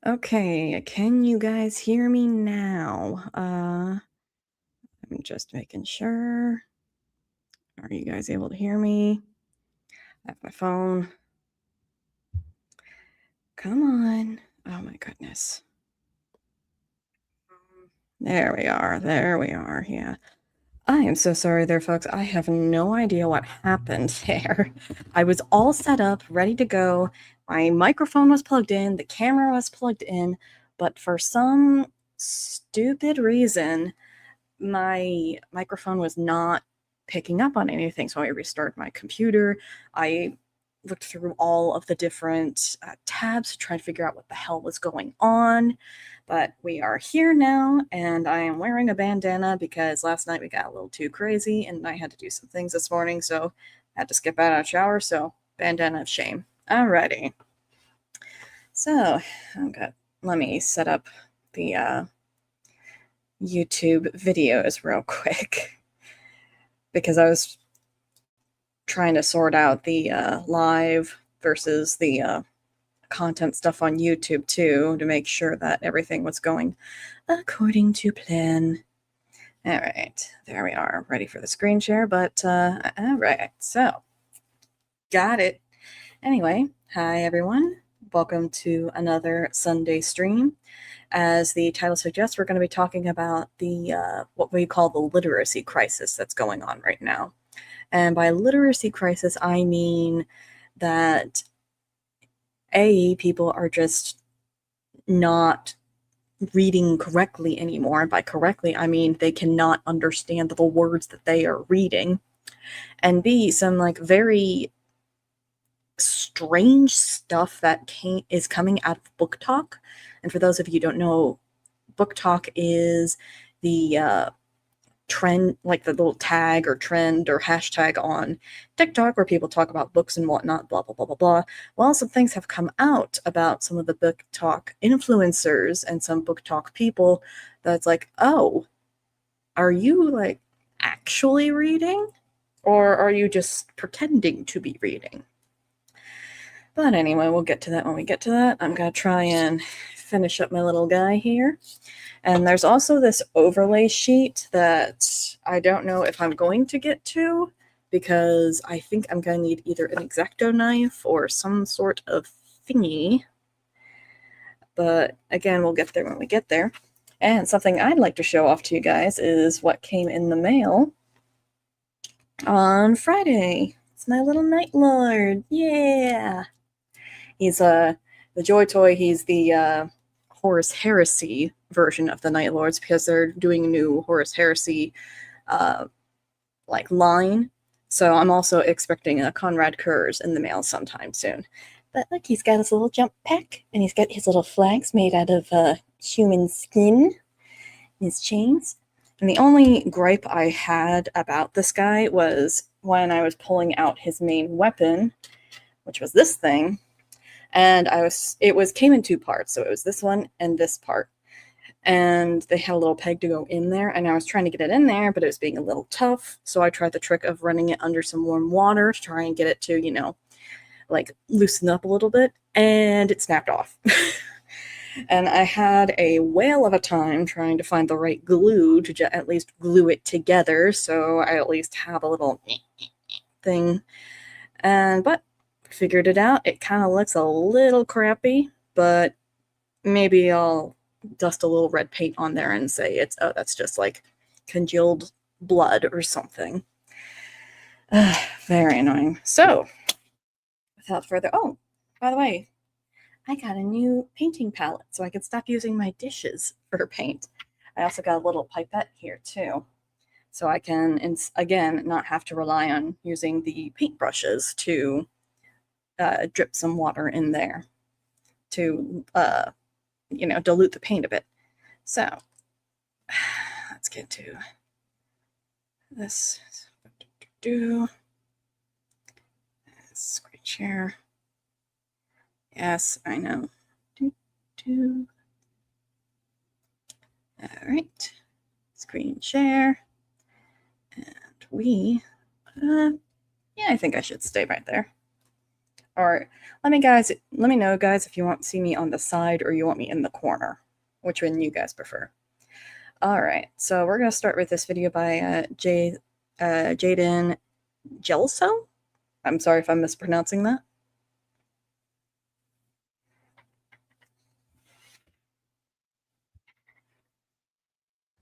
Okay, can you guys hear me now? I'm just making sure. Are you guys able to hear me? I have my phone. Come on. Oh my goodness. There we are. There we are. Yeah. I am so sorry there, folks. I have no idea what happened there. I was all set up, ready to go. My microphone was plugged in, the camera was plugged in, but for some stupid reason, my microphone was not picking up on anything. So I restarted my computer. I looked through all of the different tabs to try to figure out what the hell was going on. But we are here now, and I am wearing a bandana because last night we got a little too crazy and I had to do some things this morning. So I had to skip out of the shower. So bandana of shame. Alrighty. So let me set up the YouTube videos real quick because I was trying to sort out the live versus the content stuff on YouTube too to make sure that everything was going according to plan. All right, there we are, ready for the screen share, but all right, so got it. Anyway, hi everyone. Welcome to another Sunday stream. As the title suggests, we're going to be talking about the what we call the literacy crisis that's going on right now. And by literacy crisis, I mean that people are just not reading correctly anymore. And by correctly, I mean they cannot understand the words that they are reading. And B, some like very strange stuff that is coming out of BookTok. And for those of you who don't know, BookTok is the trend, like the little tag or trend or hashtag on TikTok where people talk about books and whatnot, blah, blah, blah, blah, blah. Well, some things have come out about some of the BookTok influencers and some BookTok people that's like, oh, are you like actually reading? Or are you just pretending to be reading? But anyway, we'll get to that when we get to that. I'm going to try and finish up my little guy here. And there's also this overlay sheet that I don't know if I'm going to get to because I think I'm going to need either an X-Acto knife or some sort of thingy. But again, we'll get there when we get there. And something I'd like to show off to you guys is what came in the mail on Friday. It's my little Night Lord. Yeah! He's the Joy Toy. He's the Horus Heresy version of the Night Lords because they're doing a new Horus Heresy like line. So I'm also expecting a Conrad Kurz in the mail sometime soon. But look, he's got his little jump pack, and he's got his little flags made out of human skin, his chains. And the only gripe I had about this guy was when I was pulling out his main weapon, which was this thing, and it came in two parts. So it was this one and this part. And they had a little peg to go in there, and I was trying to get it in there, but it was being a little tough. So I tried the trick of running it under some warm water to try and get it to, like loosen up a little bit, and it snapped off. And I had a whale of a time trying to find the right glue to at least glue it together, so I at least have a little thing. But figured it out. It kind of looks a little crappy, but maybe I'll dust a little red paint on there and say that's just like congealed blood or something. Very annoying. So, without further, oh, by the way, I got a new painting palette so I can stop using my dishes for paint. I also got a little pipette here too, so I can, again, not have to rely on using the paintbrushes to drip some water in there to, dilute the paint a bit. So, let's get to this. Screen share. Yes, I know. All right. Screen share. And I think I should stay right there. All right, let me know, guys, if you want to see me on the side or you want me in the corner. Which one you guys prefer? All right, so we're gonna start with this video by Jaden Gelso. I'm sorry if I'm mispronouncing that.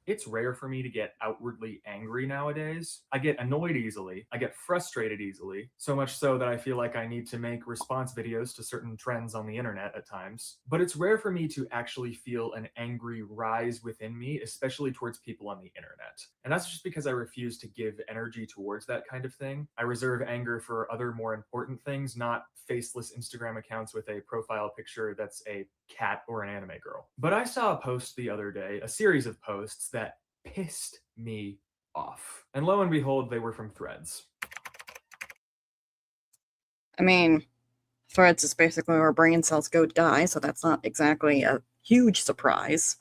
It's rare for me to get outwardly angry nowadays. I get annoyed easily. I get frustrated easily, so much so that I feel like I need to make response videos to certain trends on the internet at times. But it's rare for me to actually feel an angry rise within me, especially towards people on the internet. And that's just because I refuse to give energy towards that kind of thing. I reserve anger for other more important things, not faceless Instagram accounts with a profile picture that's a cat or an anime girl. But I saw a post the other day, a series of posts that pissed me off. And lo and behold, they were from Threads. I mean, Threads is basically where brain cells go die, so that's not exactly a huge surprise.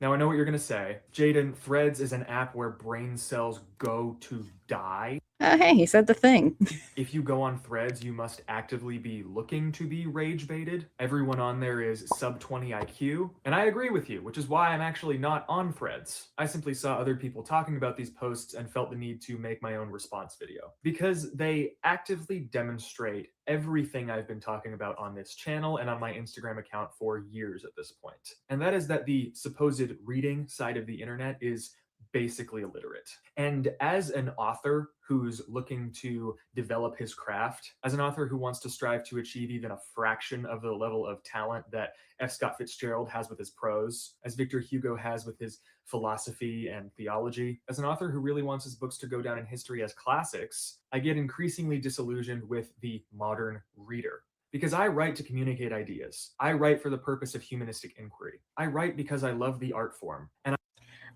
Now I know what you're gonna say. Jaden, Threads is an app where brain cells go to die. Hey, he said the thing. If you go on Threads, you must actively be looking to be rage baited. Everyone on there is sub 20 IQ, and I agree with you, which is why I'm actually not on Threads. I simply saw other people talking about these posts and felt the need to make my own response video because they actively demonstrate everything I've been talking about on this channel and on my Instagram account for years at this point. And that is that the supposed reading side of the internet is basically illiterate. And as an author who's looking to develop his craft, as an author who wants to strive to achieve even a fraction of the level of talent that F. Scott Fitzgerald has with his prose, as Victor Hugo has with his philosophy and theology, as an author who really wants his books to go down in history as classics, I get increasingly disillusioned with the modern reader. Because I write to communicate ideas. I write for the purpose of humanistic inquiry. I write because I love the art form. And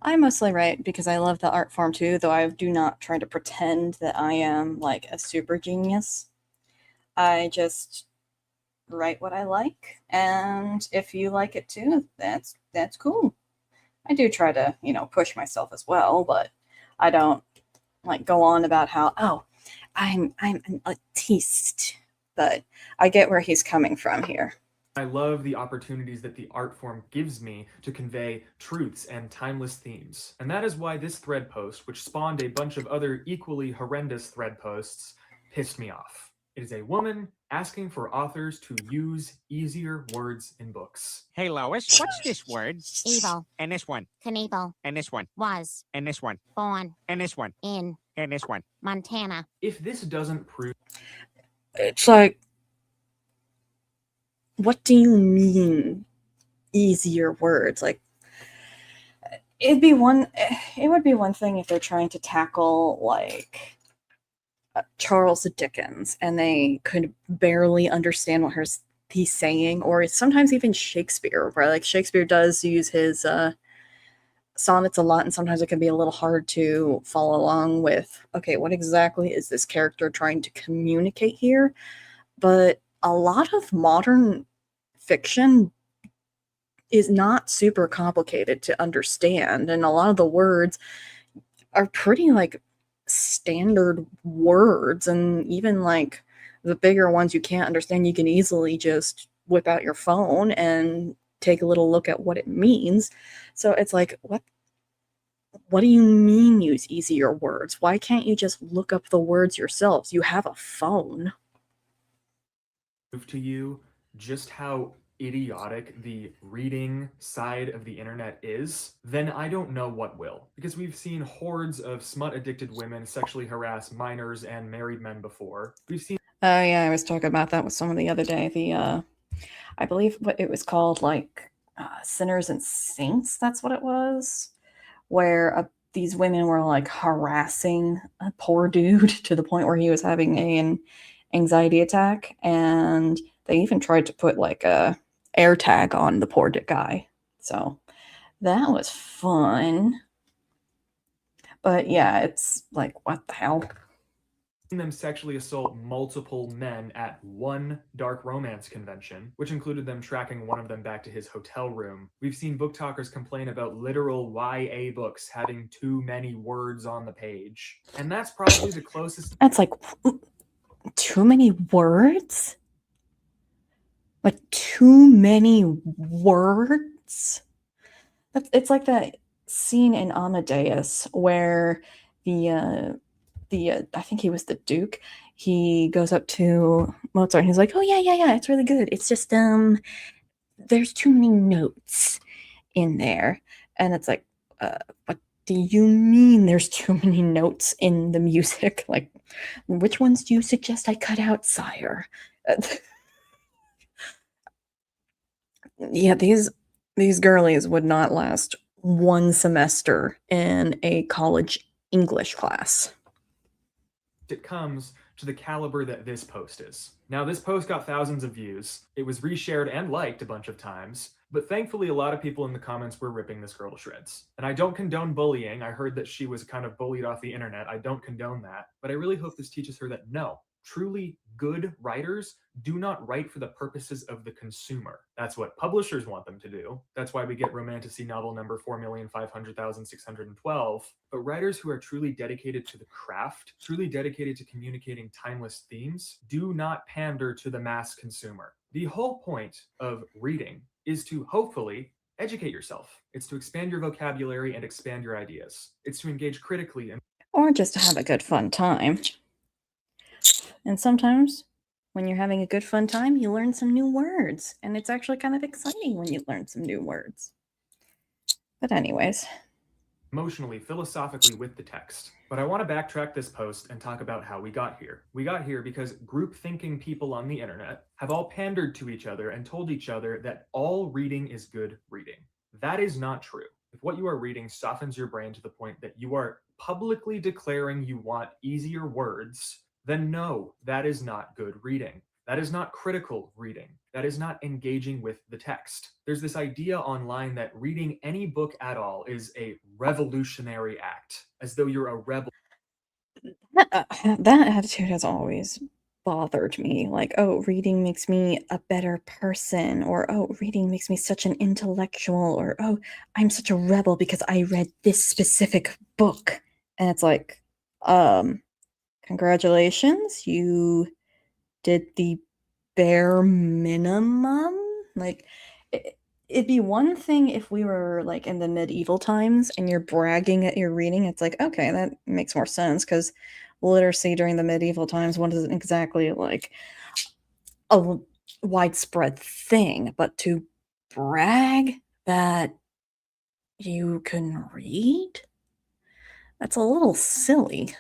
I mostly write because I love the art form too, though I do not try to pretend that I am like a super genius. I just write what I like, and if you like it too, that's cool. I do try to, push myself as well, but I don't like go on about how, oh, I'm an artiste. But I get where he's coming from here. I love the opportunities that the art form gives me to convey truths and timeless themes. And that is why this thread post, which spawned a bunch of other equally horrendous thread posts, pissed me off. It is a woman asking for authors to use easier words in books. Hey, Lois, what's this word? Evil. And this one. Knievel. And this one. Was. And this one. Born. And this one. In. And this one. Montana. If this doesn't prove It's like, what do you mean easier words? Like, it would be one thing if they're trying to tackle like Charles Dickens and they could barely understand what he's saying, or sometimes even Shakespeare, where like Shakespeare does use his sonnets a lot, and sometimes it can be a little hard to follow along with, okay, what exactly is this character trying to communicate here? But a lot of modern fiction is not super complicated to understand, and a lot of the words are pretty like standard words, and even like the bigger ones you can't understand, you can easily just whip out your phone and take a little look at what it means. So it's like, what do you mean use easier words? Why can't you just look up the words yourselves? You have a phone. to you just how idiotic the reading side of the internet is, then I don't know what will. Because we've seen hordes of smut-addicted women sexually harass minors and married men before. We've seen Yeah, I was talking about that with someone the other day. I believe what it was called, like Sinners and Saints, that's what it was, where these women were like harassing a poor dude to the point where he was having an anxiety attack, and they even tried to put like a air tag on the poor guy. So that was fun. But yeah, it's like, what the hell? them sexually assault multiple men at one dark romance convention, which included them tracking one of them back to his hotel room. We've seen book talkers complain about literal YA books having too many words on the page. And that's probably the closest. That's like, too many words? Like, too many words? It's like that scene in Amadeus where I think he was the Duke. He goes up to Mozart and he's like, "Oh yeah, it's really good. It's just there's too many notes in there." And it's like, what do you mean there's too many notes in the music? Like, which ones do you suggest I cut out, sire? Yeah, these girlies would not last one semester in a college English class. It comes to the caliber that this post is. Now, this post got thousands of views. It was reshared and liked a bunch of times, but thankfully a lot of people in the comments were ripping this girl to shreds. And I don't condone bullying. I heard that she was kind of bullied off the internet. I don't condone that, but I really hope this teaches her that no, truly good writers do not write for the purposes of the consumer. That's what publishers want them to do. That's why we get Romantasy novel number 4,500,612. But writers who are truly dedicated to the craft, truly dedicated to communicating timeless themes, do not pander to the mass consumer. The whole point of reading is to hopefully educate yourself. It's to expand your vocabulary and expand your ideas. It's to engage critically and Or just to have a good fun time. And sometimes when you're having a good fun time, you learn some new words. And it's actually kind of exciting when you learn some new words. But anyways, emotionally, philosophically with the text. But I want to backtrack this post and talk about how we got here. We got here because group thinking people on the internet have all pandered to each other and told each other that all reading is good reading. That is not true. If what you are reading softens your brain to the point that you are publicly declaring you want easier words, then no, that is not good reading. That is not critical reading. That is not engaging with the text. There's this idea online that reading any book at all is a revolutionary act, as though you're a rebel. that attitude has always bothered me. Like, oh, reading makes me a better person, or oh, reading makes me such an intellectual, or oh, I'm such a rebel because I read this specific book. And it's like, congratulations, you did the bare minimum. Like, it'd be one thing if we were like in the medieval times and you're bragging that you're reading. It's like, okay, that makes more sense because literacy during the medieval times wasn't exactly like a widespread thing. But to brag that you can read, that's a little silly.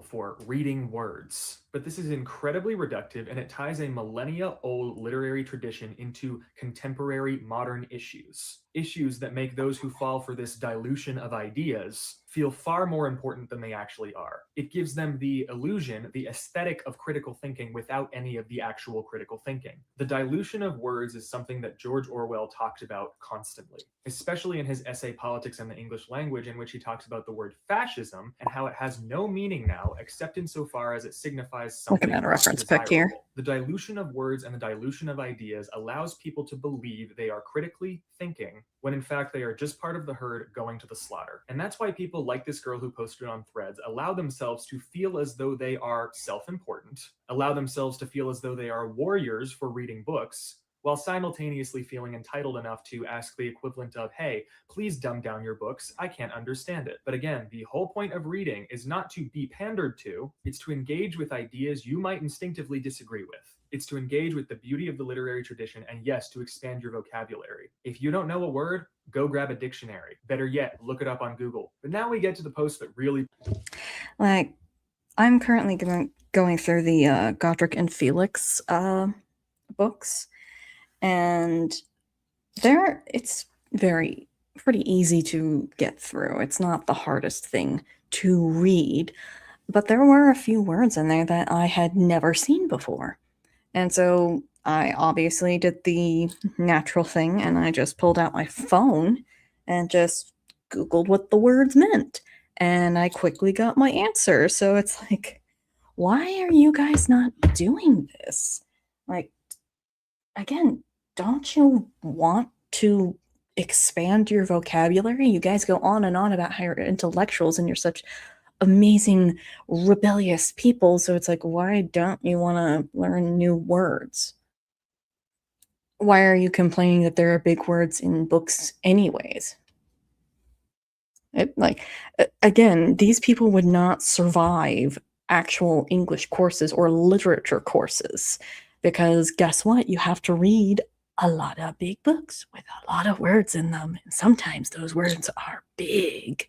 For reading words. But this is incredibly reductive and it ties a millennia old literary tradition into contemporary modern issues. Issues that make those who fall for this dilution of ideas feel far more important than they actually are. It gives them the illusion, the aesthetic of critical thinking without any of the actual critical thinking. The dilution of words is something that George Orwell talked about constantly, especially in his essay Politics and the English Language, in which he talks about the word fascism and how it has no meaning now except insofar as it signifies something Looking at a reference pic here. undesirable. The dilution of words and the dilution of ideas allows people to believe they are critically thinking when in fact they are just part of the herd going to the slaughter. And that's why people like this girl who posted on Threads allow themselves to feel as though they are self-important, allow themselves to feel as though they are warriors for reading books, while simultaneously feeling entitled enough to ask the equivalent of, hey, please dumb down your books, I can't understand it. But again, the whole point of reading is not to be pandered to, it's to engage with ideas you might instinctively disagree with. It's to engage with the beauty of the literary tradition and yes, to expand your vocabulary. If you don't know a word, go grab a dictionary. Better yet, look it up on Google. But now we get to the post that really... Like, I'm currently going through the Godric and Felix books, and it's pretty easy to get through. It's not the hardest thing to read, but there were a few words in there that I had never seen before. And so I obviously did the natural thing and I just pulled out my phone and just Googled what the words meant. And I quickly got my answer. So it's like, why are you guys not doing this? Like, again, don't you want to expand your vocabulary? You guys go on and on about how you're intellectuals and you're such amazing, rebellious people. So it's like, why don't you want to learn new words? Why are you complaining that there are big words in books anyways? Again, these people would not survive actual English courses or literature courses because guess what? You have to read a lot of big books with a lot of words in them. And sometimes those words are big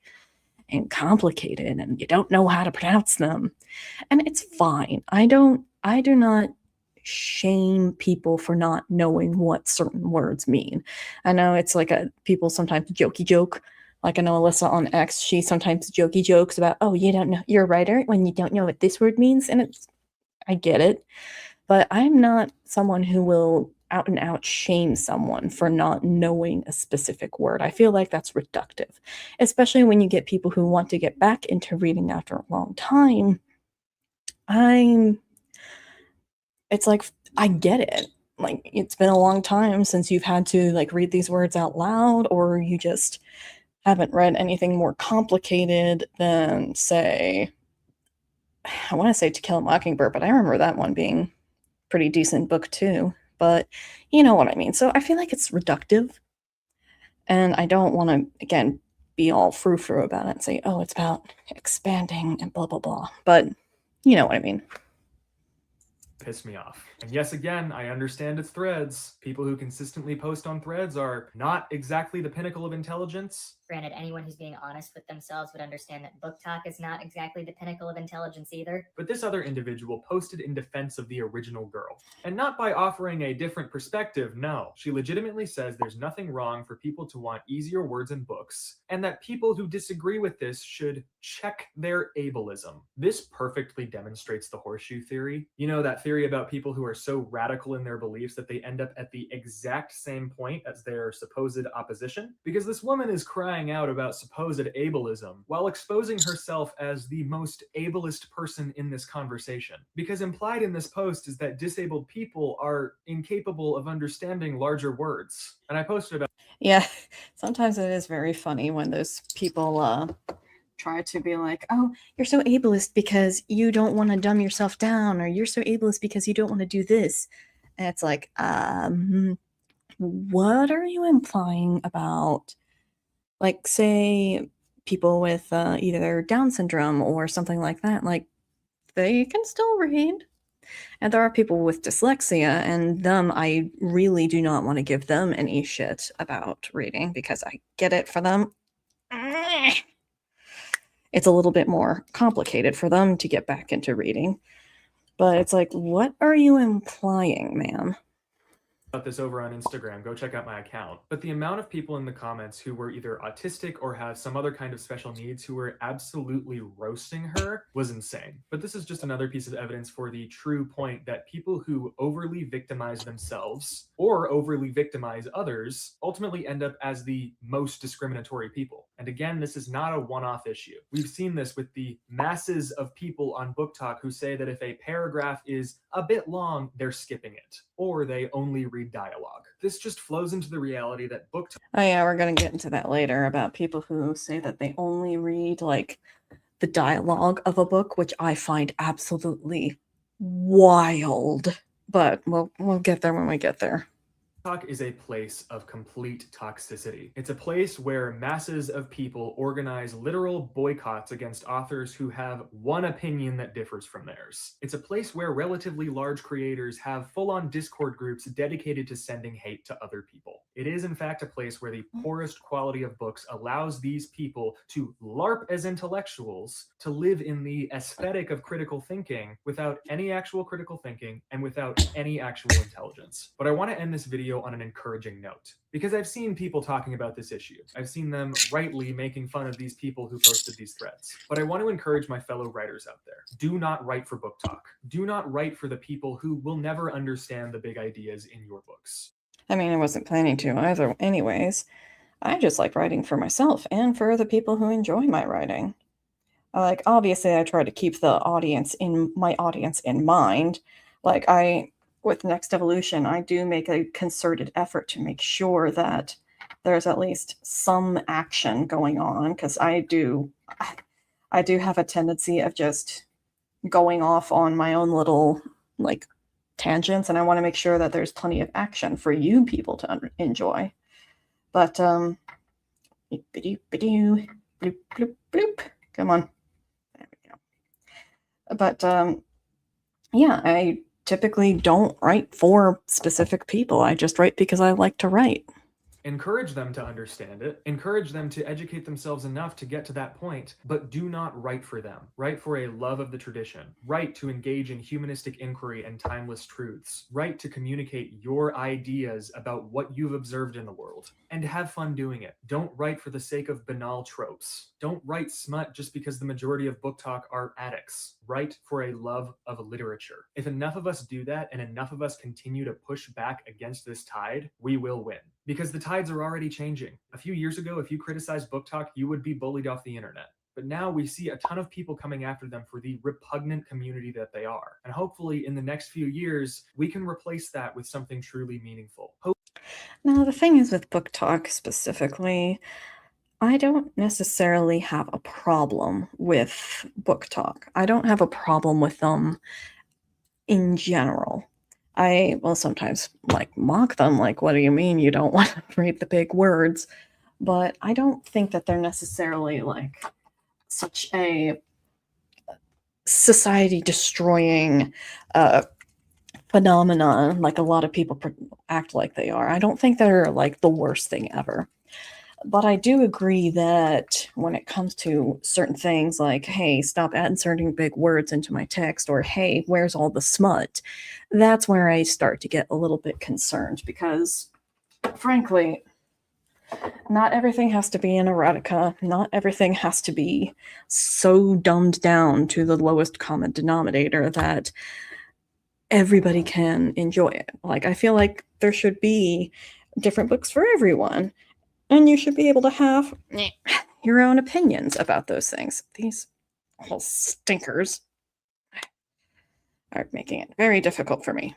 and complicated and you don't know how to pronounce them. And it's fine. I do not shame people for not knowing what certain words mean. I know it's like people sometimes jokey joke. Like I know Alyssa on X, she sometimes jokey jokes about, oh, you don't know, you're a writer when you don't know what this word means. And I get it. But I'm not someone who will out and out shame someone for not knowing a specific word. I feel like that's reductive, especially when you get people who want to get back into reading after a long time. It's like, I get it. Like, it's been a long time since you've had to like read these words out loud, or you just haven't read anything more complicated than, say, I want to say To Kill a Mockingbird, but I remember that one being pretty decent book too. But you know what I mean. So I feel like it's reductive, and I don't want to again be all frou-frou about it and say, oh, it's about expanding and blah blah blah. But you know what I mean. Piss me off. And yes, again, I understand it's Threads. People who consistently post on Threads are not exactly the pinnacle of intelligence. Granted, anyone who's being honest with themselves would understand that book talk is not exactly the pinnacle of intelligence either. But this other individual posted in defense of the original girl. And not by offering a different perspective, no. She legitimately says there's nothing wrong for people to want easier words in books, and that people who disagree with this should check their ableism. This perfectly demonstrates the horseshoe theory. You know, that theory about people who are so radical in their beliefs that they end up at the exact same point as their supposed opposition? Because this woman is crying out about supposed ableism while exposing herself as the most ableist person in this conversation. Because implied in this post is that disabled people are incapable of understanding larger words. And I posted about Yeah, sometimes it is very funny when those people try to be like, oh, you're so ableist because you don't want to dumb yourself down, or you're so ableist because you don't want to do this. And it's like, what are you implying about, like, say, people with either Down syndrome or something like that? Like, they can still read. And there are people with dyslexia, and them, I really do not want to give them any shit about reading because I get it for them. It's a little bit more complicated for them to get back into reading. But it's like, what are you implying, ma'am? this over on Instagram. Go check out my account. But the amount of people in the comments who were either autistic or have some other kind of special needs who were absolutely roasting her was insane. But this is just another piece of evidence for the true point that people who overly victimize themselves or overly victimize others ultimately end up as the most discriminatory people. And again, this is not a one-off issue. We've seen this with the masses of people on Book Talk who say that if a paragraph is a bit long, they're skipping it, or they only read dialogue. This just flows into the reality that Book Talk... Oh yeah, we're going to get into that later about people who say that they only read like the dialogue of a book, which I find absolutely wild. But we'll get there when we get there. Talk is a place of complete toxicity. It's a place where masses of people organize literal boycotts against authors who have one opinion that differs from theirs. It's a place where relatively large creators have full-on Discord groups dedicated to sending hate to other people. It is, in fact, a place where the poorest quality of books allows these people to LARP as intellectuals, to live in the aesthetic of critical thinking without any actual critical thinking and without any actual intelligence. But I want to end this video on an encouraging note, because I've seen people talking about this issue. I've seen them rightly making fun of these people who posted these threads. But I want to encourage my fellow writers out there. Do not write for Book Talk. Do not write for the people who will never understand the big ideas in your books. I mean, I wasn't planning to either anyways. I just like writing for myself and for the people who enjoy my writing. Like, obviously, I try to keep the audience in mind. Like, with Next Evolution, I do make a concerted effort to make sure that there's at least some action going on, because I I do have a tendency of just going off on my own little like tangents, and I want to make sure that there's plenty of action for you people to enjoy. But bloop, bloop, bloop. Come on. There we go. But yeah, I typically don't write for specific people. I just write because I like to write. Encourage them to understand it. Encourage them to educate themselves enough to get to that point, but do not write for them. Write for a love of the tradition. Write to engage in humanistic inquiry and timeless truths. Write to communicate your ideas about what you've observed in the world, and have fun doing it. Don't write for the sake of banal tropes. Don't write smut just because the majority of book talk are addicts. Write for a love of literature. If enough of us do that and enough of us continue to push back against this tide, we will win. Because the tides are already changing. A few years ago, if you criticized book talk, you would be bullied off the internet. But now we see a ton of people coming after them for the repugnant community that they are. And hopefully in the next few years, we can replace that with something truly meaningful. Now, the thing is with book talk specifically, I don't necessarily have a problem with book talk. I don't have a problem with them in general. I will sometimes like mock them, like, what do you mean you don't want to read the big words? But I don't think that they're necessarily like such a society destroying phenomenon like a lot of people act like they are. I don't think they're like the worst thing ever. But I do agree that when it comes to certain things like, hey, stop inserting big words into my text, or hey, where's all the smut? That's where I start to get a little bit concerned because, frankly, not everything has to be an erotica. Not everything has to be so dumbed down to the lowest common denominator that everybody can enjoy it. Like, I feel like there should be different books for everyone. And you should be able to have your own opinions about those things. These whole stinkers are making it very difficult for me.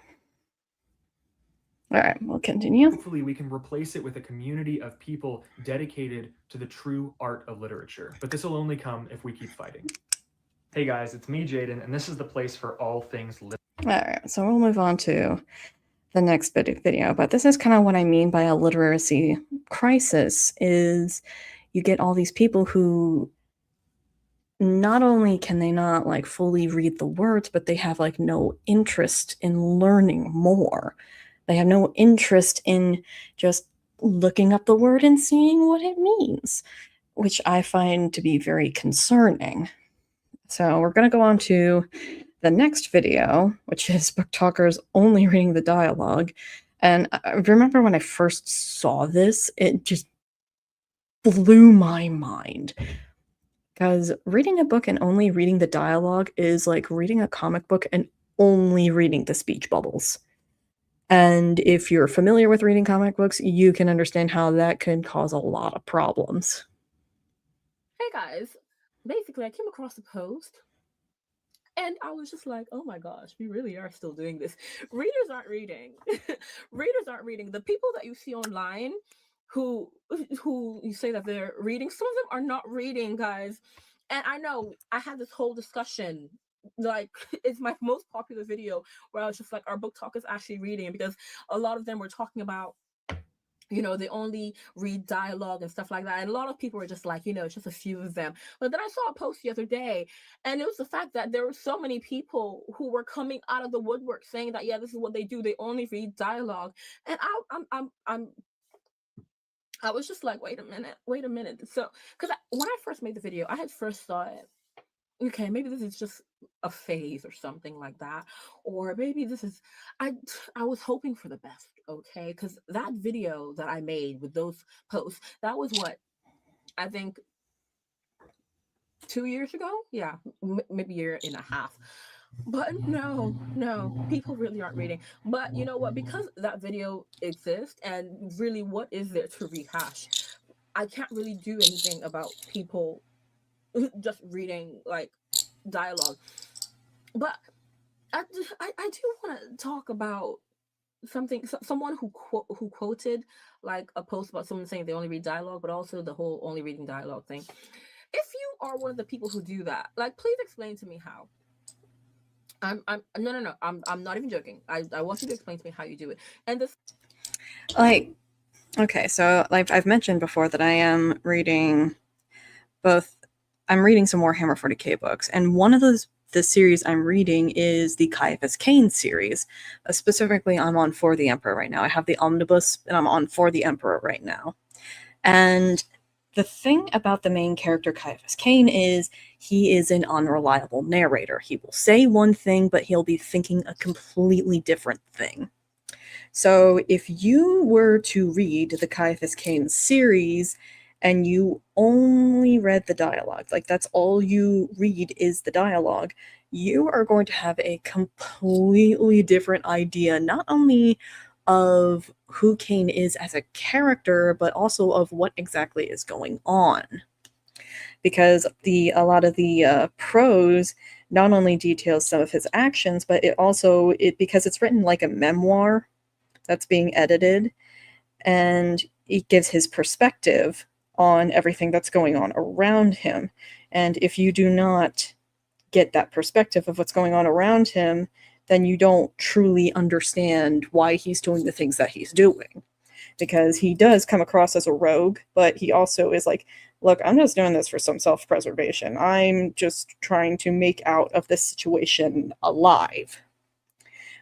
All right, we'll continue. Hopefully we can replace it with a community of people dedicated to the true art of literature. But this will only come if we keep fighting. Hey guys, it's me, Jaden, and this is the place for all things literature. All right, so we'll move on to the next video, but this is kind of what I mean by a literacy crisis. Is you get all these people who not only can they not like fully read the words, but they have like no interest in learning more. They have no interest in just looking up the word and seeing what it means, which I find to be very concerning. So we're going to go on to the next video, which is book talkers only reading the dialogue. And I remember when I first saw this, it just blew my mind. Because reading a book and only reading the dialogue is like reading a comic book and only reading the speech bubbles. And if you're familiar with reading comic books, you can understand how that can cause a lot of problems. Hey guys, basically I came across a post and I was just like, oh my gosh, we really are still doing this. Readers aren't reading. Readers aren't reading. The people that you see online who you say that they're reading, some of them are not reading, guys. And I know I had this whole discussion, like it's my most popular video where I was just like, our book talk is actually reading, because a lot of them were talking about, you know, they only read dialogue and stuff like that. And a lot of people were just like, you know, it's just a few of them. But then I saw a post the other day, and it was the fact that there were so many people who were coming out of the woodwork saying that, yeah, this is what they do. They only read dialogue. And I was just like, wait a minute. So, because when I first made the video, I had first thought, okay, maybe this is just a phase or something like that, or maybe this is, I was hoping for the best, okay, because that video that I made with those posts, that was what, I think 2 years ago, yeah, maybe a year and a half. But no, people really aren't reading. But you know what, because that video exists, and really, what is there to rehash? I can't really do anything about people just reading like dialogue. But I do want to talk about someone who quoted like a post about someone saying they only read dialogue, but also the whole only reading dialogue thing. If you are one of the people who do that. Like, please explain to me how. I'm no. I'm not even joking. I want you to explain to me how you do it. And this Like, okay, so like I've mentioned before that I am reading both. I'm reading some Warhammer 40k books, and one of the series I'm reading is the Caiaphas Cain series. Specifically, I'm on For the Emperor right now. I have the omnibus, and I'm on For the Emperor right now. And the thing about the main character, Caiaphas Cain, is he is an unreliable narrator. He will say one thing, but he'll be thinking a completely different thing. So if you were to read the Caiaphas Cain series and you only read the dialogue, like that's all you read is the dialogue, you are going to have a completely different idea, not only of who Cain is as a character, but also of what exactly is going on. Because a lot of the prose not only details some of his actions, but because it's written like a memoir that's being edited, and it gives his perspective on everything that's going on around him. And if you do not get that perspective of what's going on around him, then you don't truly understand why he's doing the things that he's doing. Because he does come across as a rogue, but he also is like, look, I'm just doing this for some self-preservation. I'm just trying to make out of this situation alive.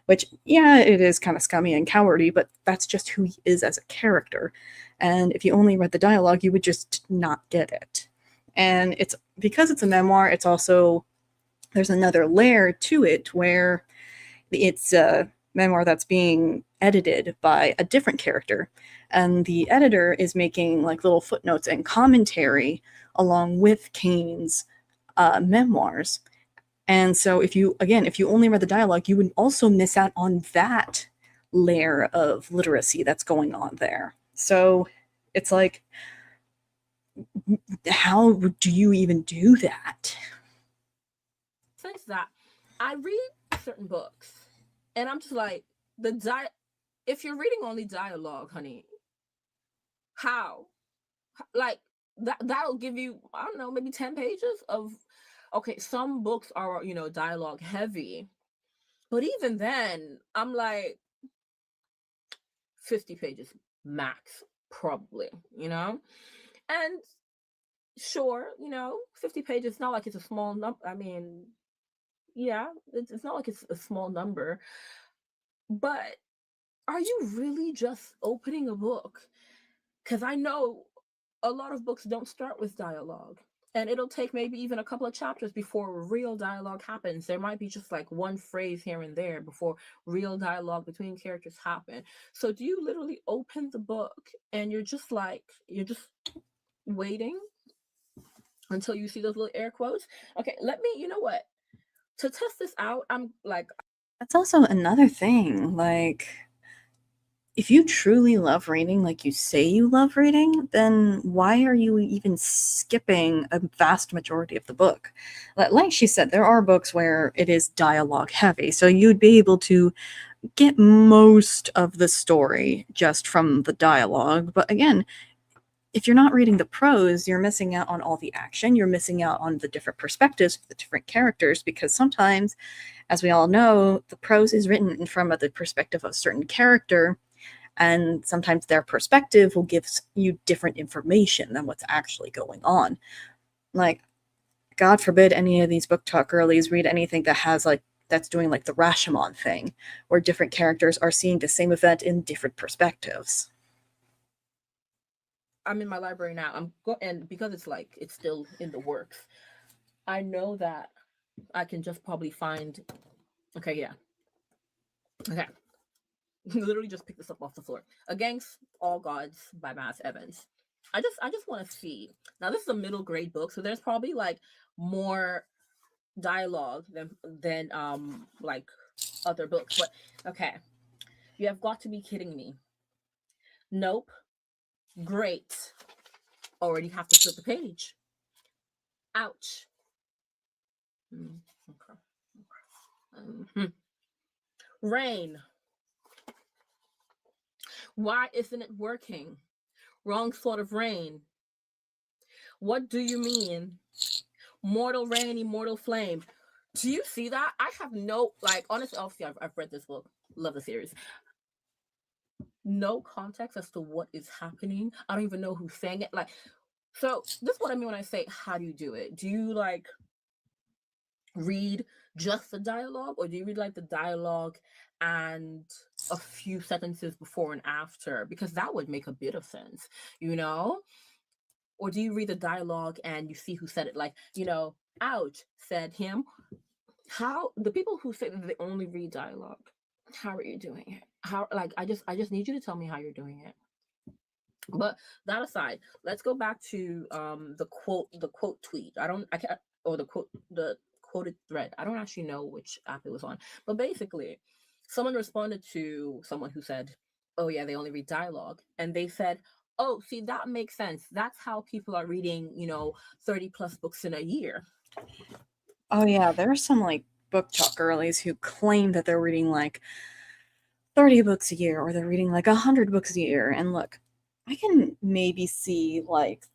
Which, yeah, it is kind of scummy and cowardly, but that's just who he is as a character. And if you only read the dialogue, you would just not get it. And it's because it's a memoir, it's also, there's another layer to it where it's a memoir that's being edited by a different character. And the editor is making like little footnotes and commentary along with Cain's memoirs. And so if you only read the dialogue, you would also miss out on that layer of literacy that's going on there. So it's like, how do you even do that? sense that I read certain books and I'm just like, if you're reading only dialogue, honey, how? Like that'll give you, I don't know, maybe 10 pages of, okay, some books are, dialogue heavy, but even then I'm like 50 pages max, probably, and sure, 50 pages, not like it's a small number. I mean, yeah, it's not like it's a small number, but are you really just opening a book? Because I know a lot of books don't start with dialogue, and it'll take maybe even a couple of chapters before real dialogue happens. There might be just like one phrase here and there before real dialogue between characters happen. So do you literally open the book and you're just waiting until you see those little air quotes? Okay, you know what? To test this out, I'm like, That's also another thing. Like, if you truly love reading, like you say you love reading, then why are you even skipping a vast majority of the book? Like she said, there are books where it is dialogue heavy, so you'd be able to get most of the story just from the dialogue. But again, if you're not reading the prose, you're missing out on all the action. You're missing out on the different perspectives of the different characters, because sometimes, as we all know, the prose is written from the perspective of a certain character, and sometimes their perspective will give you different information than what's actually going on. Like, God forbid any of these book talk girlies read anything that has that's doing like the Rashomon thing, where different characters are seeing the same event in different perspectives. I'm in my library now. And because it's still in the works, I know that I can just probably find. Okay, yeah. Okay. Literally just pick this up off the floor. Against All Gods by Matt Evans. I just want to see. Now this is a middle grade book, so there's probably like more dialogue than like other books. But okay. You have got to be kidding me. Nope. Great. Already have to flip the page. Ouch. Okay. Rain. Why isn't it working? Wrong sort of rain. What do you mean? Mortal Rain, Immortal Flame. Do you see that? I have no, like, honestly, obviously, I've read this book, love the series. No context as to what is happening. I don't even know who's saying it. Like, so this is what I mean when I say, how do you do it? Do you like read just the dialogue, or do you read like the dialogue and a few sentences before and after? Because that would make a bit of sense, you know? Or do you read the dialogue and you see who said it? Like, you know, ouch, said him. How the people who say that they only read dialogue, how are you doing it? How, like, I just need you to tell me how you're doing it. But that aside, let's go back to the quote tweet. I can't, or the quoted thread. I don't actually know which app it was on. But basically, someone responded to someone who said, "Oh yeah, they only read dialogue." And they said, "Oh, see, that makes sense. That's how people are reading, 30 plus books in a year." Oh yeah, there are some like book talk girlies who claim that they're reading like 30 books a year, or they're reading like 100 books a year. And look, I can maybe see like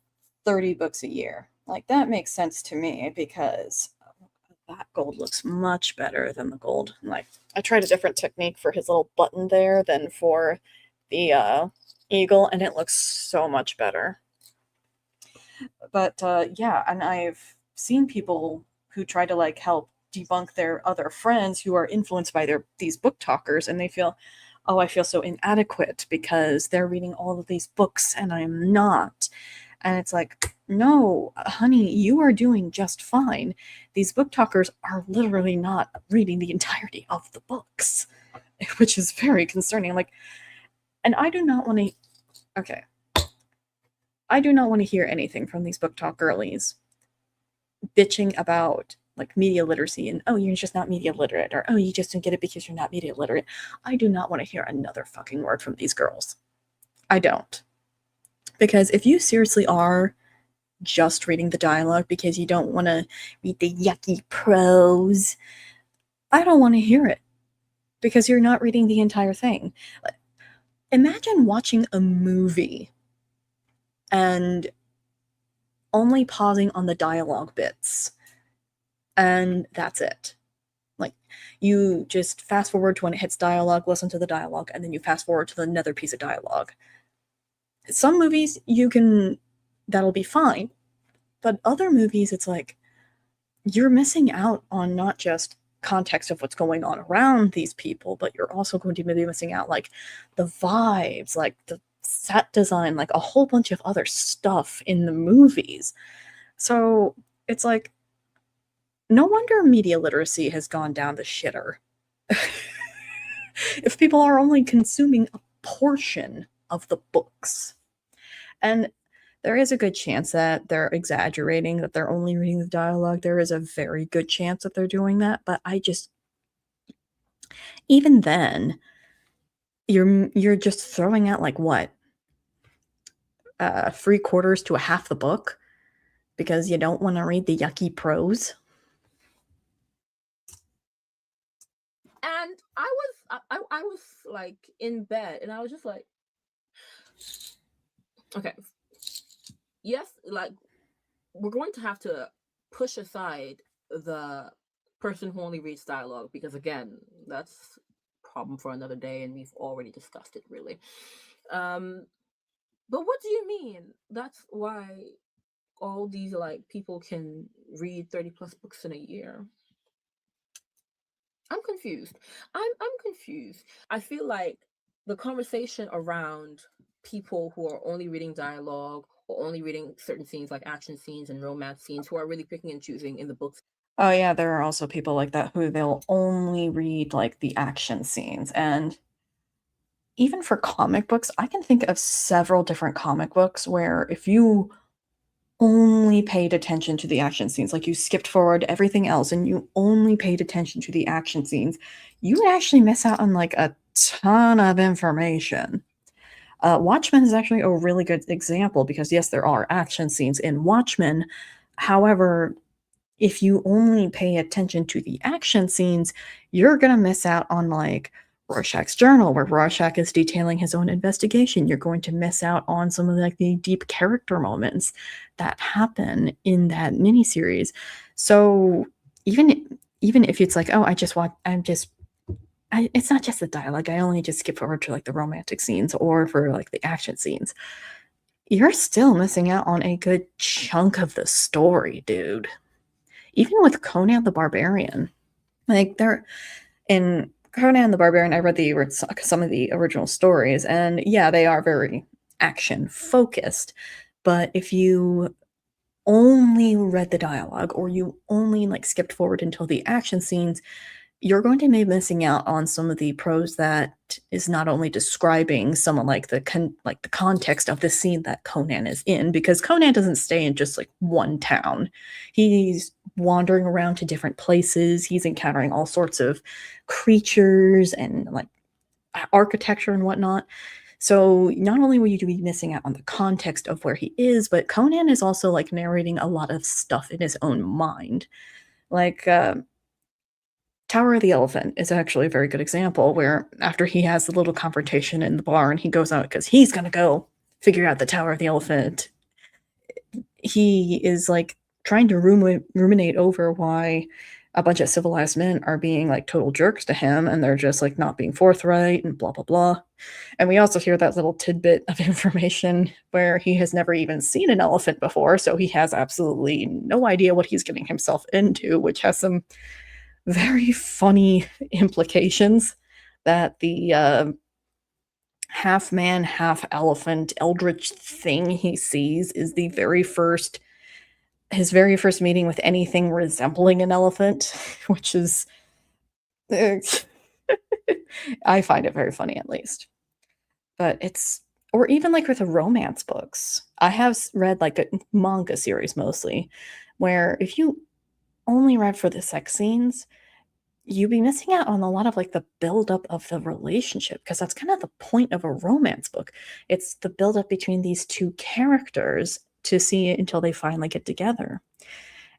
30 books a year. Like that makes sense to me because that gold looks much better than the gold. Like I tried a different technique for his little button there than for the eagle, and it looks so much better. But yeah, and I've seen people who try to like help debunk their other friends who are influenced by these book talkers, and they feel, oh, I feel so inadequate because they're reading all of these books and I'm not. And it's like, no, honey, you are doing just fine. These book talkers are literally not reading the entirety of the books, which is very concerning. Like, and I do not want to, okay. I do not want to hear anything from these book talk girlies bitching about like media literacy and, oh, you're just not media literate, or, oh, you just don't get it because you're not media literate. I do not want to hear another fucking word from these girls. I don't. Because if you seriously are just reading the dialogue because you don't want to read the yucky prose, I don't want to hear it because you're not reading the entire thing. Imagine watching a movie and only pausing on the dialogue bits, and that's it. Like, you just fast forward to when it hits dialogue, listen to the dialogue, and then you fast forward to another piece of dialogue. Some movies that'll be fine, but other movies, it's like you're missing out on not just context of what's going on around these people, but you're also going to be missing out like the vibes, like the set design, like a whole bunch of other stuff in the movies. So it's like, no wonder media literacy has gone down the shitter. If people are only consuming a portion of the books. And there is a good chance that they're exaggerating, that they're only reading the dialogue. There is a very good chance that they're doing that, but even then, you're just throwing out like what? 3/4 to a half the book because you don't want to read the yucky prose. And I was like in bed, and I was just like, okay, yes, like we're going to have to push aside the person who only reads dialogue, because again, that's a problem for another day, and we've already discussed it really. But what do you mean? That's why all these like people can read 30 plus books in a year. I'm confused. I'm confused. I feel like the conversation around people who are only reading dialogue or only reading certain scenes like action scenes and romance scenes, who are really picking and choosing in the books. Oh yeah, there are also people like that who they'll only read like the action scenes. And even for comic books, I can think of several different comic books where if you only paid attention to the action scenes, like you skipped forward everything else and you only paid attention to the action scenes, you would actually miss out on like a ton of information. Watchmen is actually a really good example because yes, there are action scenes in Watchmen. However, if you only pay attention to the action scenes, you're gonna miss out on like Rorschach's Journal, where Rorschach is detailing his own investigation. You're going to miss out on some of like the deep character moments that happen in that miniseries. So even if it's like, oh, it's not just the dialogue. I only just skip forward to like the romantic scenes or for like the action scenes. You're still missing out on a good chunk of the story, dude. Even with Conan the Barbarian, like there in Conan the Barbarian, I read some of the original stories, and yeah, they are very action focused. But if you only read the dialogue or you only like skipped forward until the action scenes, you're going to be missing out on some of the prose that is not only describing someone like the context of the scene that Conan is in, because Conan doesn't stay in just like one town. He's wandering around to different places. He's encountering all sorts of creatures and like architecture and whatnot. So not only will you be missing out on the context of where he is, but Conan is also like narrating a lot of stuff in his own mind. Like Tower of the Elephant is actually a very good example where after he has the little confrontation in the barn, he goes out because he's going to go figure out the Tower of the Elephant. He is like trying to ruminate over why a bunch of civilized men are being like total jerks to him and they're just like not being forthright and blah, blah, blah. And we also hear that little tidbit of information where he has never even seen an elephant before. So he has absolutely no idea what he's getting himself into, which has some very funny implications that the half man, half elephant eldritch thing he sees is his very first meeting with anything resembling an elephant, which is I find it very funny at least. But or even like with the romance books. I have read like a manga series mostly, where if you only read for the sex scenes, you'd be missing out on a lot of like the buildup of the relationship because that's kind of the point of a romance book. It's the buildup between these two characters to see it until they finally get together.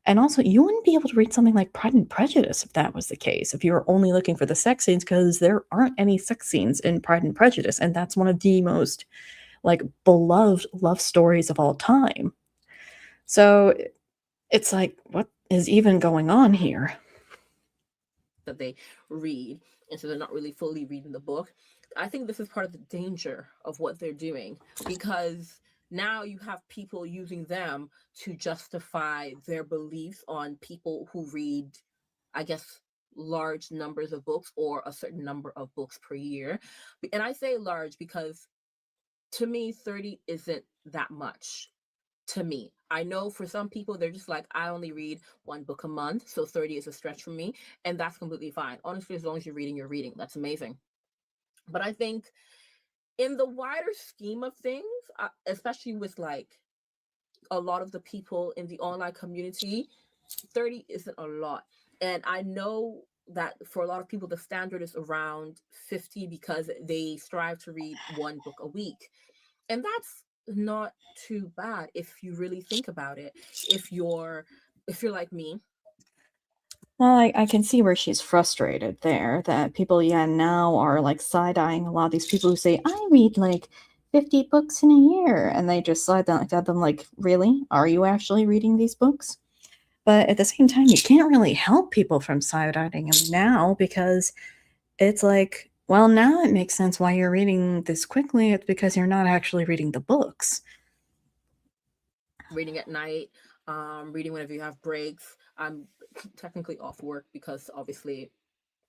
And also, you wouldn't be able to read something like Pride and Prejudice if that was the case, if you were only looking for the sex scenes, because there aren't any sex scenes in Pride and Prejudice, and that's one of the most like beloved love stories of all time. So it's like, what is even going on here? That they read, and so they're not really fully reading the book. I think this is part of the danger of what they're doing, because now you have people using them to justify their beliefs on people who read, I guess, large numbers of books or a certain number of books per year. And I say large because to me 30 isn't that much. To me, I know for some people they're just like, I only read one book a month, so 30 is a stretch for me, and that's completely fine. Honestly, as long as you're reading, that's amazing. But I think in the wider scheme of things, especially with like a lot of the people in the online community, 30 isn't a lot. And I know that for a lot of people the standard is around 50 because they strive to read one book a week, and that's not too bad if you really think about it. If you're like me. Well, I can see where she's frustrated there, that people, yeah, now are like side-eyeing a lot of these people who say, I read like 50 books in a year, and they just side at them like, really? Are you actually reading these books? But at the same time, you can't really help people from side-eyeing them now because it's like, well, now it makes sense why you're reading this quickly. It's because you're not actually reading the books. Reading at night, reading whenever you have breaks. I'm technically off work because obviously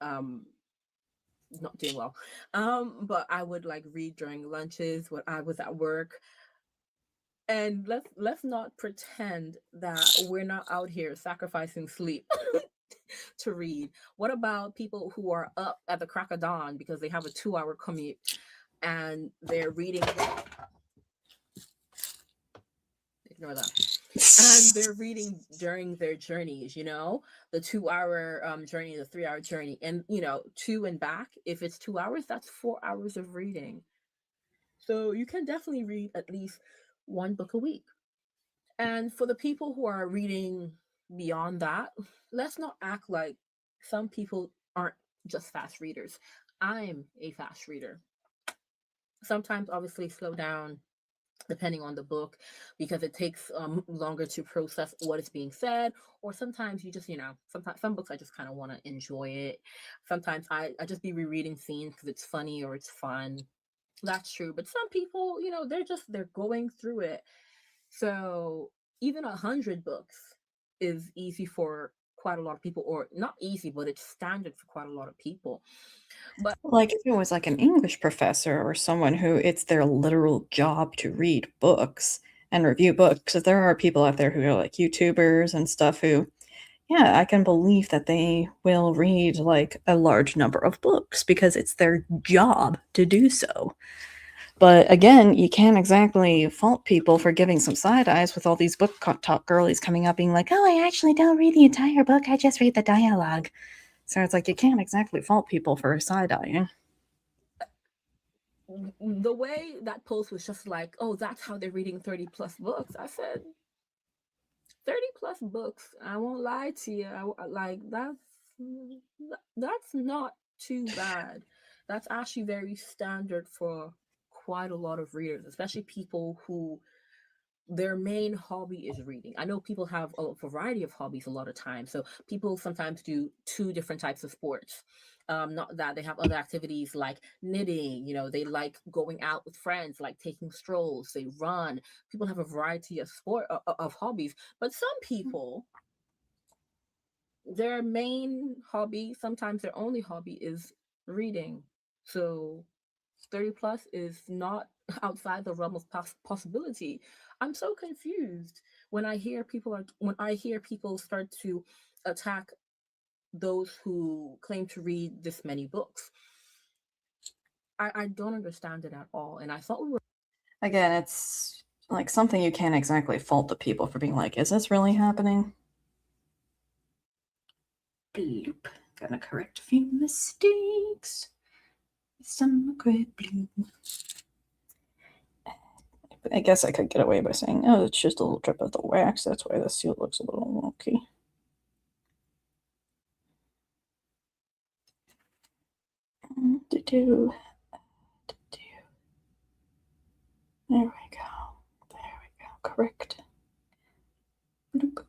not doing well. But I would like read during lunches when I was at work. And let's not pretend that we're not out here sacrificing sleep to read. What about people who are up at the crack of dawn because they have a 2-hour commute and they're reading? Ignore that. And they're reading during their journeys, the 2-hour journey, the 3-hour journey, and to and back. If it's 2 hours, that's 4 hours of reading. So you can definitely read at least one book a week. And for the people who are reading beyond that, let's not act like some people aren't just fast readers. I'm a fast reader. Sometimes, obviously, slow down depending on the book because it takes longer to process what is being said, or sometimes you just, sometimes some books I just kind of want to enjoy it. Sometimes I just be rereading scenes because it's funny or it's fun. That's true, but some people, they're going through it. So even 100 books is easy for quite a lot of people, or not easy, but it's standard for quite a lot of people. But Like if it was like an English professor or someone who it's their literal job to read books and review books, 'cause there are people out there who are like YouTubers and stuff who, yeah, I can believe that they will read like a large number of books because it's their job to do so. But again, you can't exactly fault people for giving some side eyes with all these talk girlies coming up being like, oh, I actually don't read the entire book, I just read the dialogue. So it's like you can't exactly fault people for side eyeing. the way that post was just like, oh, that's how they're reading 30 plus books. I said, 30 plus books. I won't lie to you. Like, that's not too bad. That's actually very standard for quite a lot of readers, especially people who their main hobby is reading. I know people have a variety of hobbies a lot of times. So people sometimes do two different types of sports. Not that they have other activities like knitting, they like going out with friends, like taking strolls, they run. People have a variety of of hobbies, but some people, their main hobby, sometimes their only hobby is reading. So 30 plus is not outside the realm of possibility. I'm so confused when I hear people start to attack those who claim to read this many books. I don't understand it at all. And I thought we were Again, it's like something you can't exactly fault the people for being like, is this really happening? Bloop. Gonna correct a few mistakes. Some quick bloop. I guess I could get away by saying, oh, it's just a little drip of the wax. That's why the seal looks a little wonky. Do-do. Do-do. There we go. There we go. Correct. Bloop.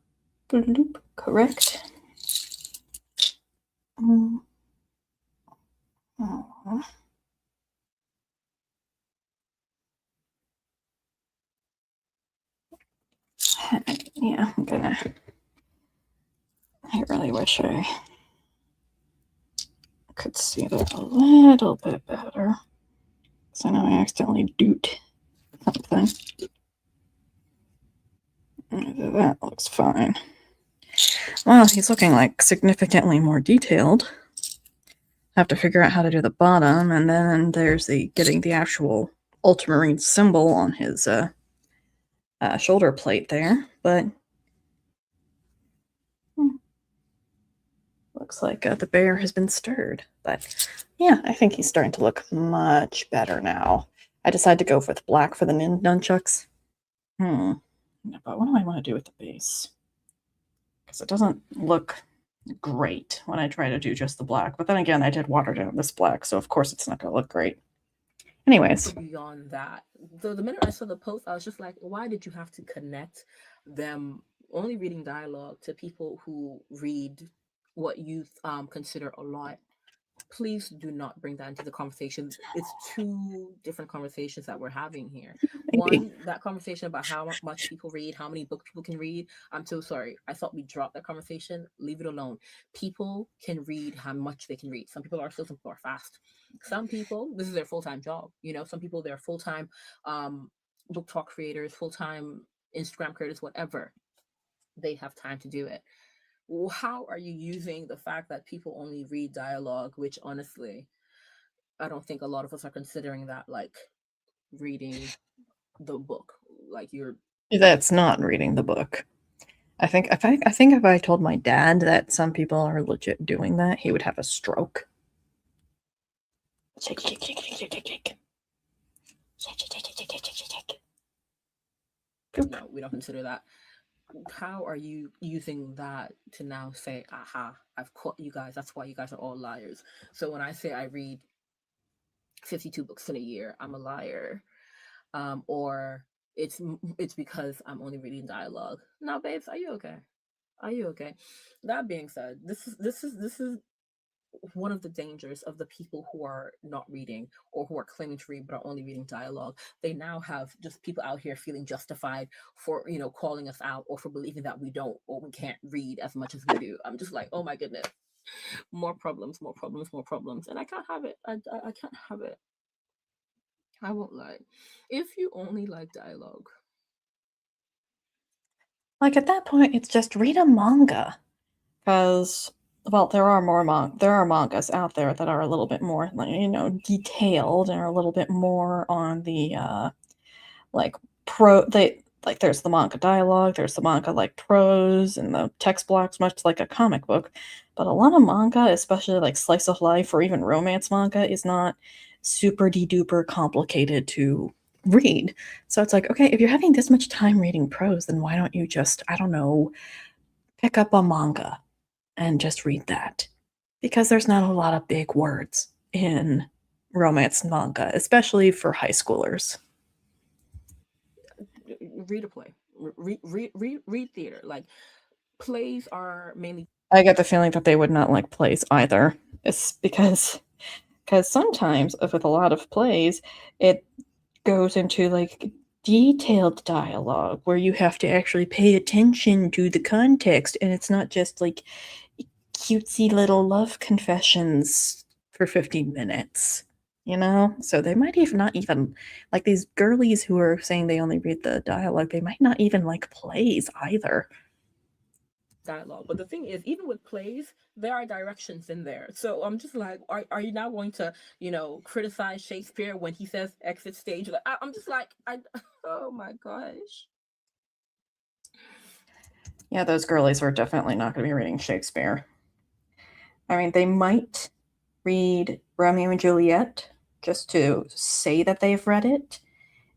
Bloop. Correct. Oh. Yeah, I really wish I could see that a little bit better. Because I know I accidentally doot something. That looks fine. Well, he's looking like significantly more detailed. Have to figure out how to do the bottom, and then there's the getting the actual ultramarine symbol on his shoulder plate there, but looks like the bear has been stirred. But yeah, I think he's starting to look much better now. I decided to go with black for the nunchucks. But what do I want to do with the base? Because it doesn't look great when I try to do just the black. But then again, I did water down this black, so of course it's not going to look great. Anyways. Beyond that, the minute I saw the post, I was just like, why did you have to connect them only reading dialogue to people who read what you consider a lot? Please do not bring that into the conversation. It's two different conversations that we're having here. Maybe. One, that conversation about how much people read, how many books people can read. I'm so sorry. I thought we dropped that conversation. Leave it alone. People can read how much they can read. Some people are slow, some people are fast. Some people, this is their full-time job. Some people, they're full-time book talk creators, full-time Instagram creators, whatever. They have time to do it. How are you using the fact that people only read dialogue, which honestly, I don't think a lot of us are considering that like reading the book. Like That's not reading the book. I think if I told my dad that some people are legit doing that, he would have a stroke. Shake, shake, shake, shake, shake, shake, shake. Shake, shake, shake, shake, shake, shake, shake. No, we don't consider that. How are you using that to now say, aha, I've caught you guys, that's why you guys are all liars? So when I say I read 52 books in a year, I'm a liar. Or it's because I'm only reading dialogue. Now, babes, are you okay? Are you okay? That being said, this is one of the dangers of the people who are not reading or who are claiming to read but are only reading dialogue. They now have just people out here feeling justified for, calling us out or for believing that we don't or we can't read as much as we do. I'm just like, oh my goodness, more problems, more problems, more problems, and I can't have it. I can't have it. I won't lie. If you only like dialogue, Like at that point, it's just read a manga, because well, there are mangas out there that are a little bit more like, detailed and are a little bit more on the like there's the manga dialogue, there's the manga like prose and the text blocks, much like a comic book. But a lot of manga, especially like slice of life or even romance manga, is not super de-duper complicated to read. So it's like, okay, if you're having this much time reading prose, then why don't you just, I don't know, pick up a manga and just read that? Because there's not a lot of big words in romance manga, especially for high schoolers. read a play, read theater. Like plays are mainly. I get the feeling that they would not like plays either. It's because sometimes with a lot of plays, it goes into like detailed dialogue where you have to actually pay attention to the context, and it's not just like cutesy little love confessions for 15 minutes. So they might even not even like these girlies who are saying they only read the dialogue, they might not even like plays either. Dialogue. But the thing is, even with plays, there are directions in there. So I'm just like, are you now going to, criticize Shakespeare when he says exit stage? Like, I'm just like, oh my gosh. Yeah, those girlies are definitely not going to be reading Shakespeare. I mean, they might read Romeo and Juliet just to say that they've read it,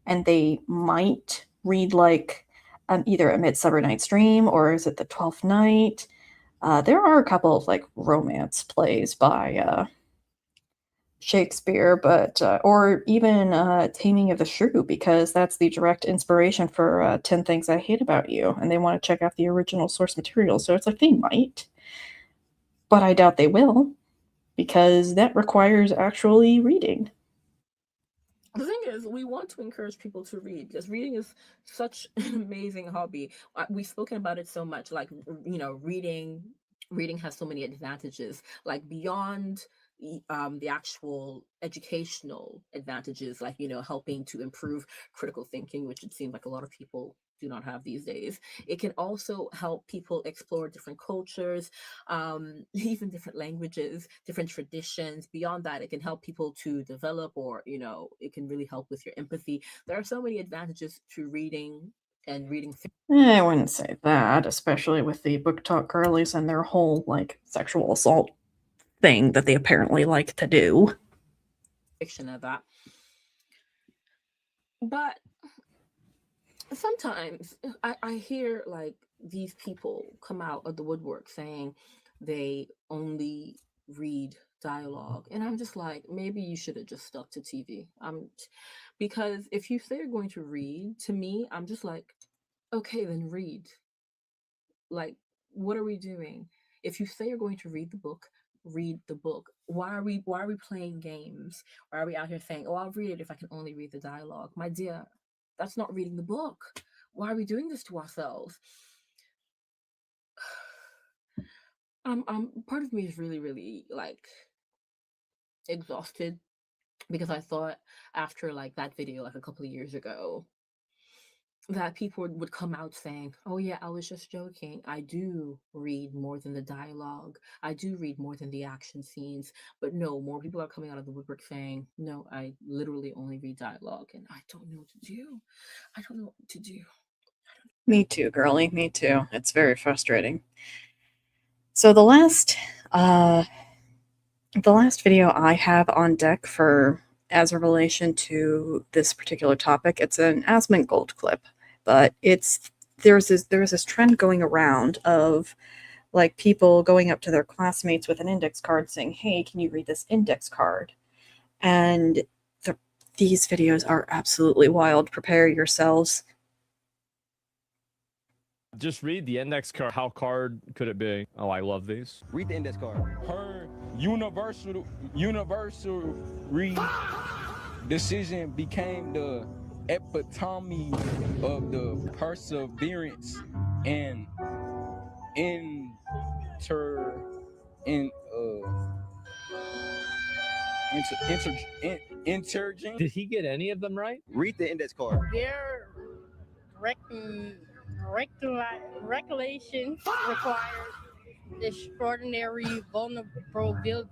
and they might read like either A Midsummer Night's Dream or is it The Twelfth Night? There are a couple of like romance plays by Shakespeare, but or even Taming of the Shrew, because that's the direct inspiration for 10 Things I Hate About You, and they want to check out the original source material. So it's like they might, but I doubt they will, because that requires actually reading. The thing is, we want to encourage people to read because reading is such an amazing hobby. We've spoken about it so much. Like, reading has so many advantages, like beyond the actual educational advantages, like, helping to improve critical thinking, which it seems like a lot of people do not have these days. It can also help people explore different cultures, even different languages, different traditions. Beyond that, it can help people to develop, or it can really help with your empathy. There are so many advantages to reading and reading. I wouldn't say that, especially with the book talk girlies and their whole like sexual assault thing that they apparently like to do. Fiction of that, but sometimes I hear like these people come out of the woodwork saying they only read dialogue, and I'm just like, maybe you should have just stuck to TV. Because if you say you're going to read, to me, I'm just like, okay, then read. Like, what are we doing? If you say you're going to read the book. Why are we playing games? Why are we out here saying, oh, I'll read it if I can only read the dialogue? My dear, that's not reading the book. Why are we doing this to ourselves? Part of me is really, really like exhausted, because I thought after like that video like a couple of years ago that people would come out saying, oh yeah, I was just joking. I do read more than the dialogue. I do read more than the action scenes. But no, more people are coming out of the woodwork saying, no, I literally only read dialogue, and I don't know what to do. I don't know what to do. Me too, girlie. Me too. It's very frustrating. So the last video I have on deck for as a relation to this particular topic, it's an Asmongold clip, but there's this trend going around of like people going up to their classmates with an index card saying, hey, can you read this index card? And these videos are absolutely wild. Prepare yourselves. Just read the index card. How hard could it be? Oh, I love these. Read the index card. Her universal decision became the epitome of the perseverance and interging. Did he get any of them right? Read the index card. Their regulation requires extraordinary vulnerability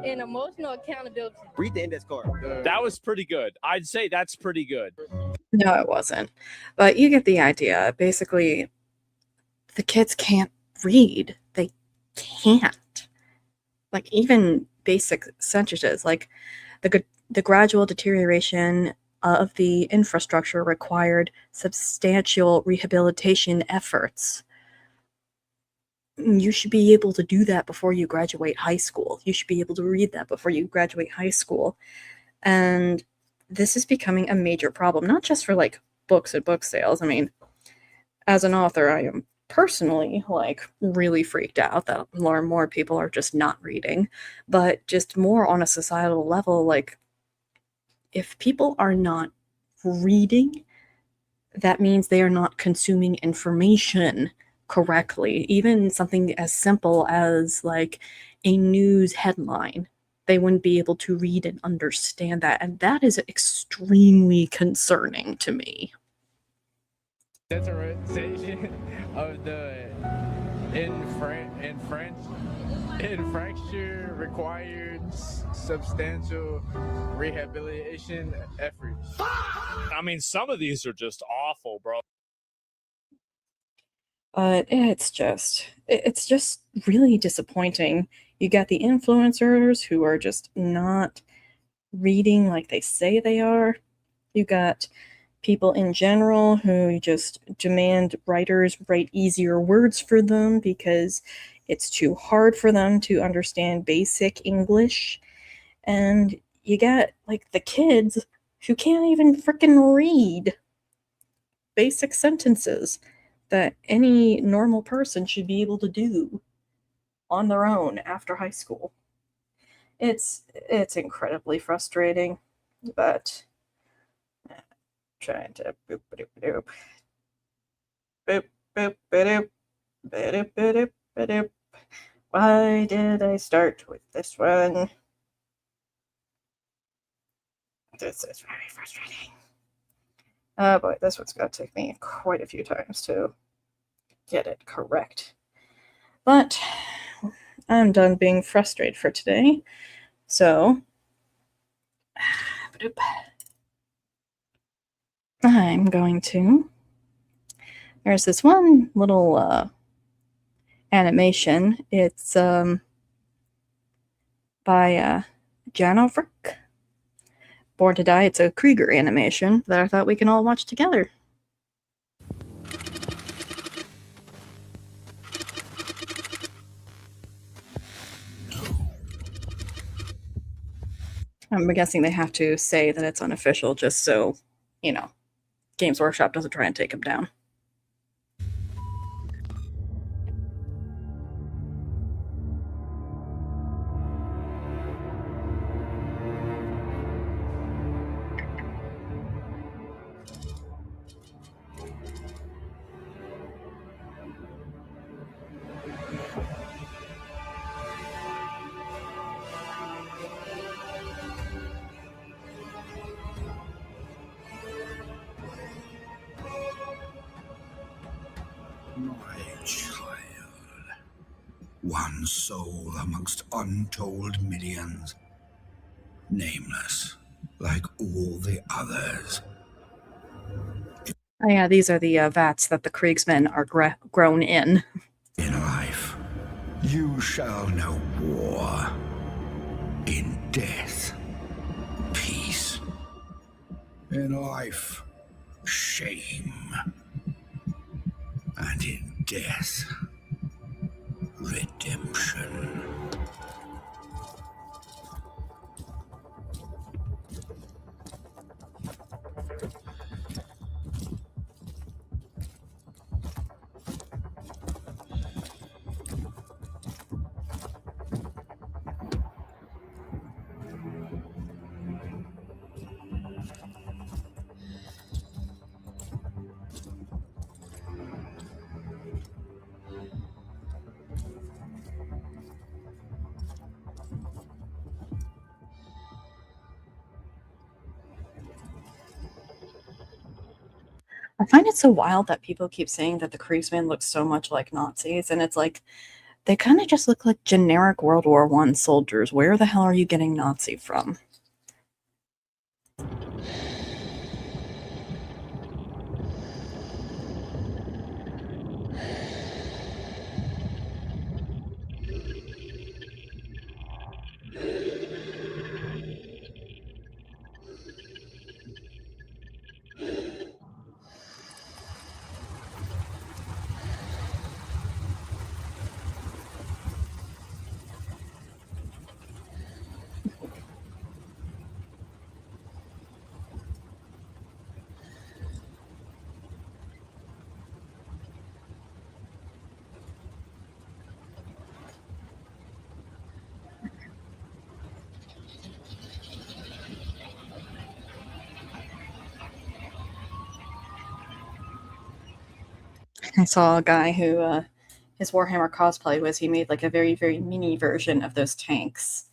and emotional accountability. Read the index card. That was pretty good. I'd say that's pretty good. No, it wasn't. But you get the idea. Basically, the kids can't read. They can't. Like, even basic sentences, like the gradual deterioration of the infrastructure required substantial rehabilitation efforts. You should be able to do that before you graduate high school. You should be able to read that before you graduate high school. And this is becoming a major problem, not just for like books and book sales. I mean, as an author, I am personally like really freaked out that more and more people are just not reading, but just more on a societal level, like if people are not reading, that means they are not consuming information correctly. Even something as simple as like a news headline, they wouldn't be able to read and understand that, and that is extremely concerning to me. Deterioration of the infrastructure required substantial rehabilitation efforts. I mean, some of these are just awful, bro. But it's just really disappointing. You got the influencers who are just not reading like they say they are. You got people in general who just demand writers write easier words for them because it's too hard for them to understand basic English. And you got like the kids who can't even freaking read basic sentences that any normal person should be able to do on their own after high school. It's incredibly frustrating, but trying to boop boop boop boop boop boop boop boop boop. Why did I start with this one? This is very frustrating. Oh boy, this one's gonna take me quite a few times to get it correct. But I'm done being frustrated for today. So I'm going to. There's this one little animation. It's by Janov. Born to Die. It's a Krieger animation that I thought we can all watch together. I'm guessing they have to say that it's unofficial just so, you know, Games Workshop doesn't try and take him down. My child, one soul amongst untold millions, nameless like all the others. Oh yeah, these are the vats that the Kriegsmen are grown in. In life, you shall know war. In death, peace. In life, shame. And in death, redemption. I find it so wild that people keep saying that the Kriegsmen look so much like Nazis, and it's like they kind of just look like generic World War I soldiers. Where the hell are you getting Nazi from? I saw a guy who his Warhammer cosplay was he made like a very, very mini version of those tanks.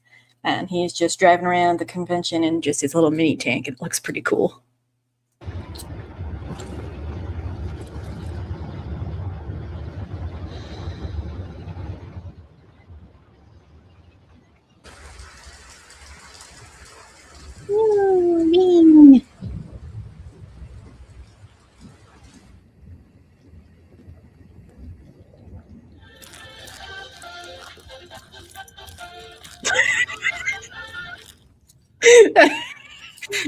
And he's just driving around the convention in just his little mini tank. It looks pretty cool. Ooh, mean.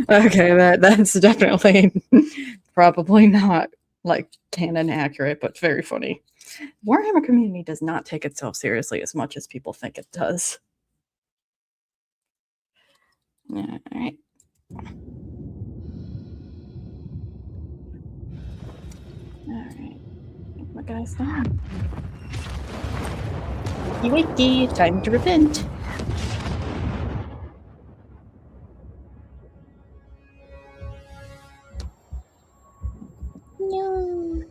Okay, that's definitely probably not like canon accurate, but very funny. Warhammer community does not take itself seriously as much as people think it does. All right. All right. My guy's done. Wakey, time to repent. No.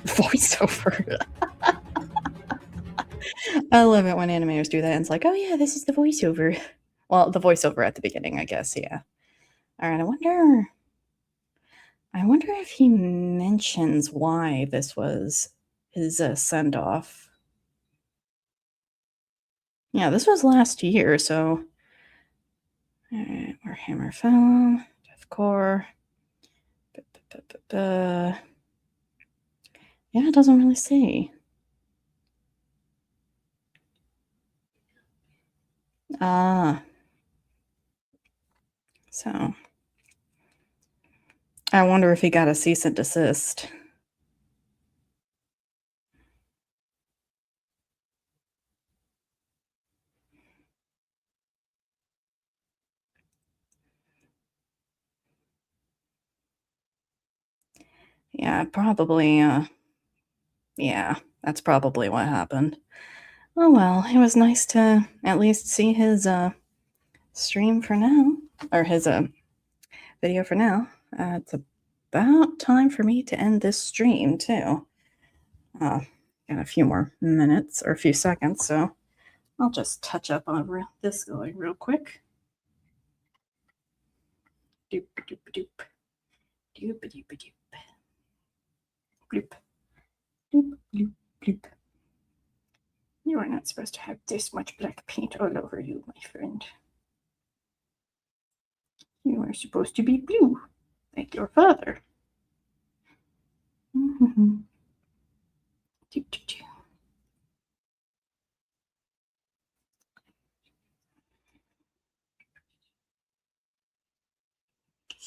Voiceover. I love it when animators do that. And it's like, oh yeah, this is the voiceover. Well, the voiceover at the beginning, I guess. Yeah. All right. I wonder if he mentions why this was his send off. Yeah, this was last year. So, all right, Warhammer Film, Deathcore. Yeah, it doesn't really say. So I wonder if he got a cease and desist. Yeah, probably, yeah, that's probably what happened. Oh well, it was nice to at least see his stream for now, or his video for now. It's about time for me to end this stream too. Got a few more minutes or a few seconds, so I'll just touch up on this going real quick. Doop doop doop. Doop doop doop. Bloop. Bloop bloop bloop. You are not supposed to have this much black paint all over you, my friend. You are supposed to be blue, like your father. Mm-hmm. Doop, doop, doop.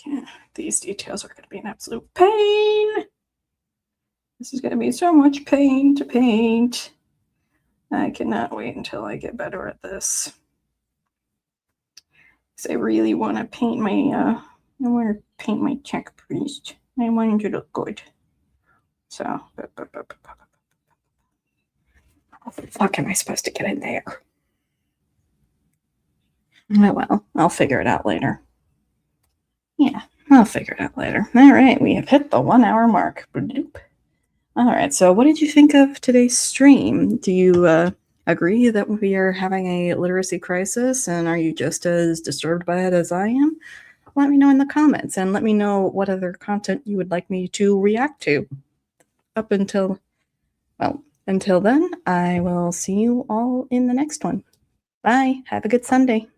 Yeah, these details are going to be an absolute pain. This is going to be so much pain to paint. I cannot wait until I get better at this. Because I really want to paint my, I want to paint my tech priest. I want him to look good. So, how the fuck am I supposed to get in there? Oh well, I'll figure it out later. Yeah, I'll figure it out later. All right, we have hit the 1 hour mark. Bloop. All right, so what did you think of today's stream? Do you agree that we are having a literacy crisis, and are you just as disturbed by it as I am? Let me know in the comments, and let me know what other content you would like me to react to. Until then, I will see you all in the next one. Bye. Have a good Sunday.